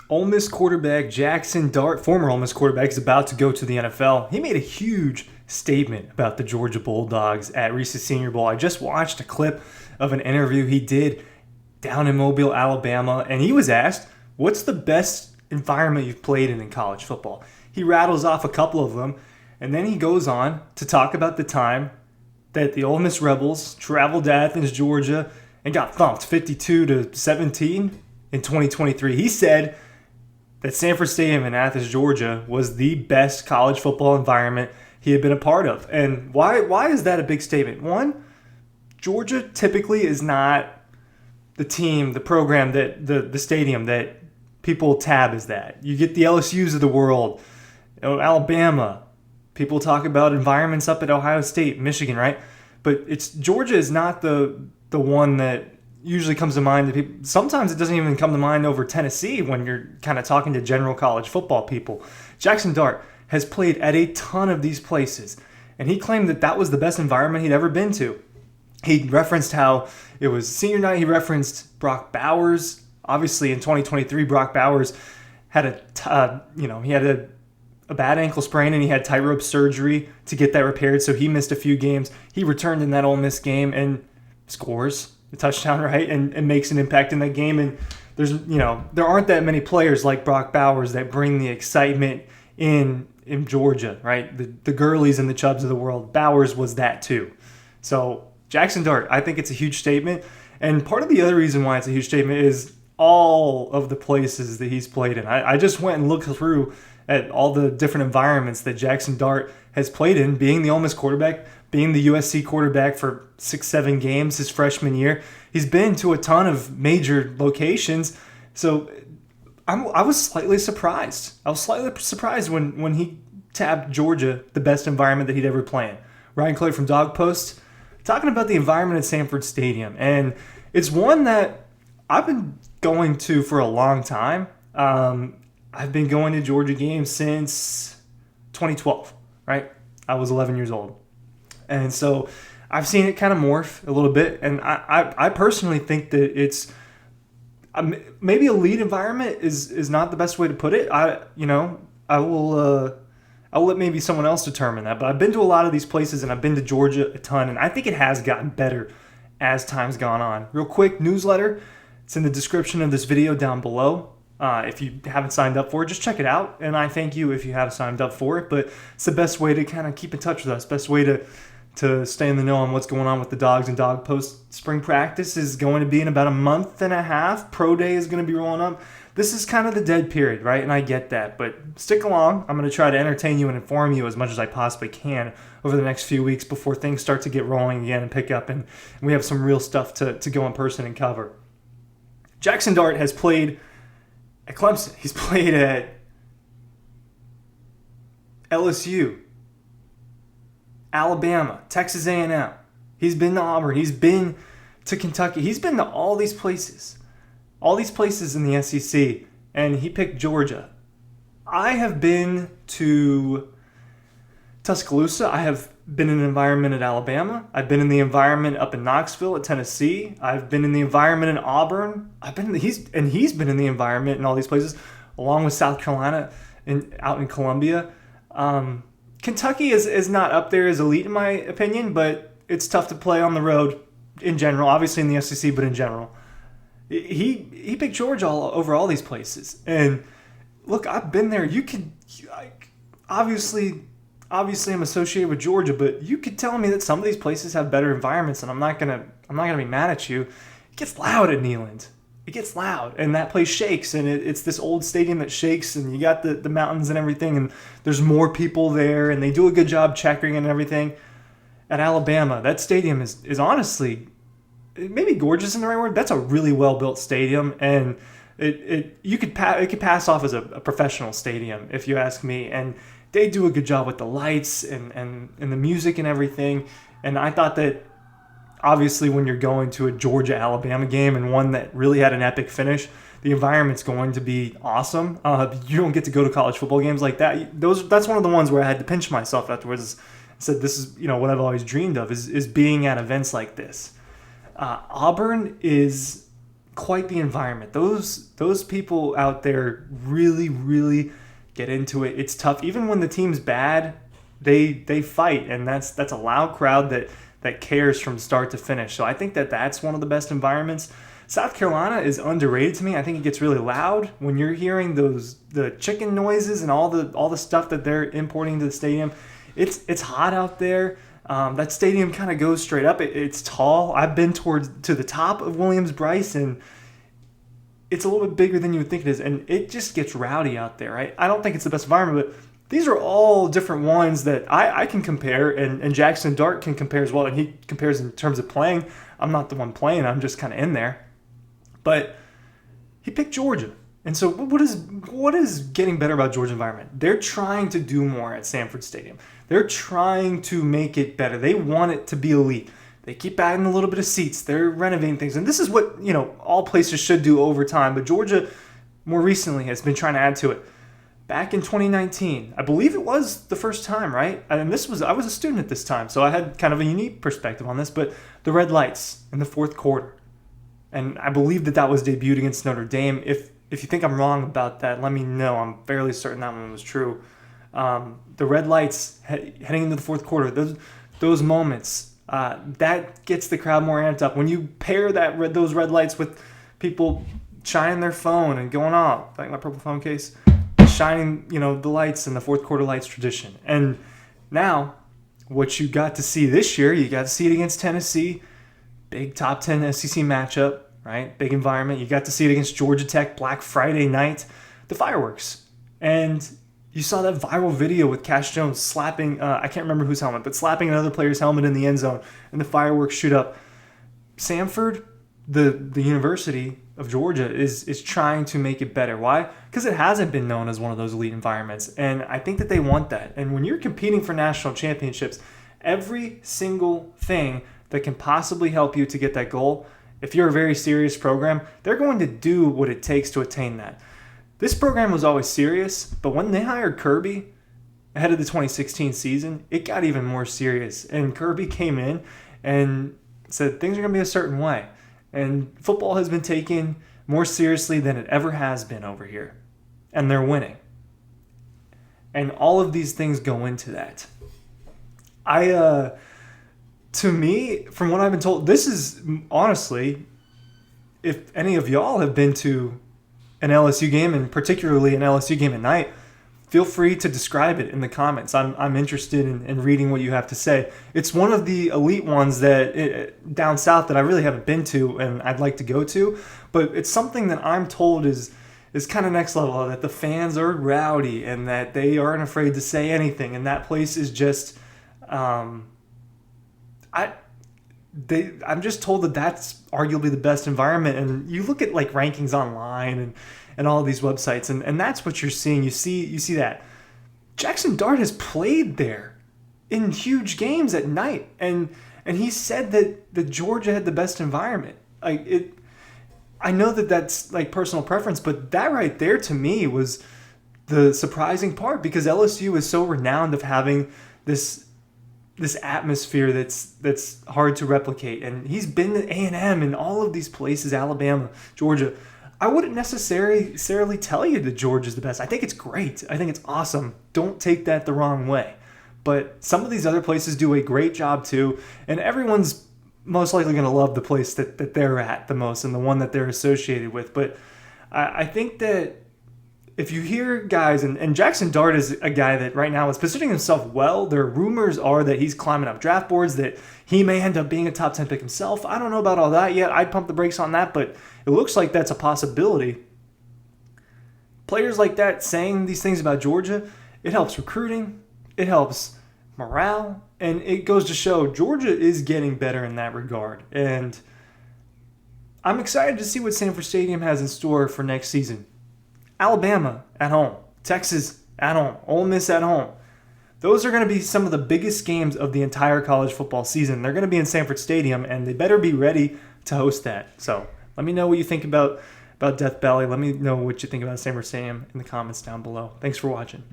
Ole Miss quarterback Jaxson Dart, former Ole Miss quarterback, is about to go to the NFL. He made a huge statement about the Georgia Bulldogs at Reese's Senior Bowl. I just watched a clip of an interview he did down in Mobile, Alabama, and he was asked, what's the best environment you've played in college football? He rattles off a couple of them, and then he goes on to talk about the time that the Ole Miss Rebels traveled to Athens, Georgia, and got thumped 52-17 in 2023. He said that Sanford Stadium in Athens, Georgia was the best college football environment he had been a part of. And why is that a big statement? One, Georgia typically is not the team, the program, that the stadium that people tab as that. You get the LSUs of the world, Alabama. People talk about environments up at Ohio State, Michigan, right? But Georgia is not the one that usually comes to mind to people. Sometimes it doesn't even come to mind over Tennessee when you're kind of talking to general college football people. Jaxson Dart has played at a ton of these places, and he claimed that was the best environment he'd ever been to. He referenced how it was senior night. He referenced Brock Bowers. Obviously, in 2023, Brock Bowers had a bad ankle sprain, and he had tightrope surgery to get that repaired, so he missed a few games. He returned in that Ole Miss game and scores a touchdown, right, and makes an impact in that game. And there aren't that many players like Brock Bowers that bring the excitement in Georgia, right? The Gurleys and the Chubbs of the world. Bowers was that too. So Jaxson Dart, I think it's a huge statement. And part of the other reason why it's a huge statement is all of the places that he's played in. I just went and looked through at all the different environments that Jaxson Dart has played in, being the Ole Miss quarterback, being the USC quarterback for 6-7 games his freshman year. He's been to a ton of major locations. So I was slightly surprised. I was slightly surprised when he tabbed Georgia the best environment that he'd ever played in. Ryan Clay from Dawg Post talking about the environment at Sanford Stadium. And it's one that I've been going to for a long time. I've been going to Georgia games since 2012, right? I was 11 years old. And so I've seen it kind of morph a little bit. And I personally think that it's maybe a lead environment is not the best way to put it. I'll let maybe someone else determine that. But I've been to a lot of these places, and I've been to Georgia a ton. And I think it has gotten better as time's gone on. Real quick, newsletter. It's in the description of this video down below. If you haven't signed up for it, just check it out. And I thank you if you have signed up for it. But it's the best way to kind of keep in touch with us. Best way to stay in the know on what's going on with the Dogs and Dawg Post. Spring practice is going to be in about a month and a half. Pro day is going to be rolling up. This is kind of the dead period, right? And I get that. But stick along. I'm going to try to entertain you and inform you as much as I possibly can over the next few weeks before things start to get rolling again and pick up. And we have some real stuff to go in person and cover. Jaxson Dart has played at Clemson. He's played at LSU, Alabama, Texas A&M. He's been to Auburn. He's been to Kentucky. He's been to all these places in the SEC, and he picked Georgia. I have been to Tuscaloosa. I have been in an environment at Alabama. I've been in the environment up in Knoxville at Tennessee. I've been in the environment in Auburn. He's been in the environment in all these places, along with South Carolina and out in Columbia. Kentucky is not up there as elite in my opinion, but it's tough to play on the road in general. Obviously in the SEC, but in general, he picked Georgia over all these places. And look, I've been there. Obviously I'm associated with Georgia, but you could tell me that some of these places have better environments, and I'm not gonna be mad at you. It gets loud at Neyland. It gets loud, and that place shakes, and it's this old stadium that shakes, and you got the mountains and everything, and there's more people there, and they do a good job checkering and everything. At Alabama, that stadium is honestly, maybe gorgeous in the right word. That's a really well built stadium, and it could pass off as a professional stadium if you ask me. And they do a good job with the lights and the music and everything. And I thought that obviously when you're going to a Georgia-Alabama game and one that really had an epic finish, the environment's going to be awesome. You don't get to go to college football games like that. That's one of the ones where I had to pinch myself afterwards. I said, this is what I've always dreamed of is being at events like this. Auburn is quite the environment. Those people out there really, really get into it. It's tough. Even when the team's bad, they fight, and that's a loud crowd that cares from start to finish. So I think that's one of the best environments. South Carolina is underrated to me. I think it gets really loud when you're hearing the chicken noises and all the stuff that they're importing to the stadium. It's hot out there. That stadium kind of goes straight up. It's tall. I've been to the top of Williams-Brice, and it's a little bit bigger than you would think it is, and it just gets rowdy out there. Right? I don't think it's the best environment, but these are all different ones that I can compare, and Jaxson Dart can compare as well, and he compares in terms of playing. I'm not the one playing. I'm just kind of in there. But he picked Georgia. And so what is getting better about Georgia environment? They're trying to do more at Sanford Stadium. They're trying to make it better. They want it to be elite. They keep adding a little bit of seats. They're renovating things. And this is what, all places should do over time. But Georgia, more recently, has been trying to add to it. Back in 2019, I believe it was the first time, right? And I was a student at this time, so I had kind of a unique perspective on this. But the red lights in the fourth quarter. And I believe that was debuted against Notre Dame. If you think I'm wrong about that, let me know. I'm fairly certain that one was true. The red lights heading into the fourth quarter, those moments, that gets the crowd more amped up. When you pair those red lights with people shining their phone and going off, like my purple phone case, shining the lights in the fourth quarter lights tradition. And now, what you got to see this year, you got to see it against Tennessee. Big top 10 SEC matchup, right? Big environment. You got to see it against Georgia Tech Black Friday night, the fireworks. And you saw that viral video with Cash Jones slapping, I can't remember whose helmet, but slapping another player's helmet in the end zone, and the fireworks shoot up. Sanford, the University of Georgia, is trying to make it better. Why? Because it hasn't been known as one of those elite environments. And I think that they want that. And when you're competing for national championships, every single thing that can possibly help you to get that goal, if you're a very serious program, they're going to do what it takes to attain that. This program was always serious, but when they hired Kirby ahead of the 2016 season, it got even more serious. And Kirby came in and said things are going to be a certain way. And football has been taken more seriously than it ever has been over here. And they're winning. And all of these things go into that. To me, from what I've been told, this is honestly, if any of y'all have been to an LSU game, and particularly an LSU game at night, feel free to describe it in the comments. I'm interested in reading what you have to say. It's one of the elite ones down south that I really haven't been to and I'd like to go to, but it's something that I'm told is kind of next level, that the fans are rowdy and that they aren't afraid to say anything, and that place is just... I'm just told that that's arguably the best environment. And you look at like rankings online and all of these websites, and that's what you're seeing. You see that Jaxson Dart has played there in huge games at night, and he said that Georgia had the best environment. I know that's like personal preference, but that right there to me was the surprising part, because LSU is so renowned of having this atmosphere that's hard to replicate. And he's been to A&M and all of these places, Alabama, Georgia. I wouldn't necessarily tell you that Georgia's the best. I think it's great. I think it's awesome. Don't take that the wrong way. But some of these other places do a great job too, and everyone's most likely going to love the place that they're at the most and the one that they're associated with. But I think that if you hear guys, and Jaxson Dart is a guy that right now is positioning himself well. There are rumors are that he's climbing up draft boards, that he may end up being a top 10 pick himself. I don't know about all that yet. I'd pump the brakes on that, but it looks like that's a possibility. Players like that saying these things about Georgia, it helps recruiting, it helps morale, and it goes to show Georgia is getting better in that regard. And I'm excited to see what Sanford Stadium has in store for next season. Alabama at home, Texas at home, Ole Miss at home. Those are going to be some of the biggest games of the entire college football season. They're going to be in Sanford Stadium, and they better be ready to host that. So let me know what you think about Death Valley. Let me know what you think about Sanford Stadium in the comments down below. Thanks for watching.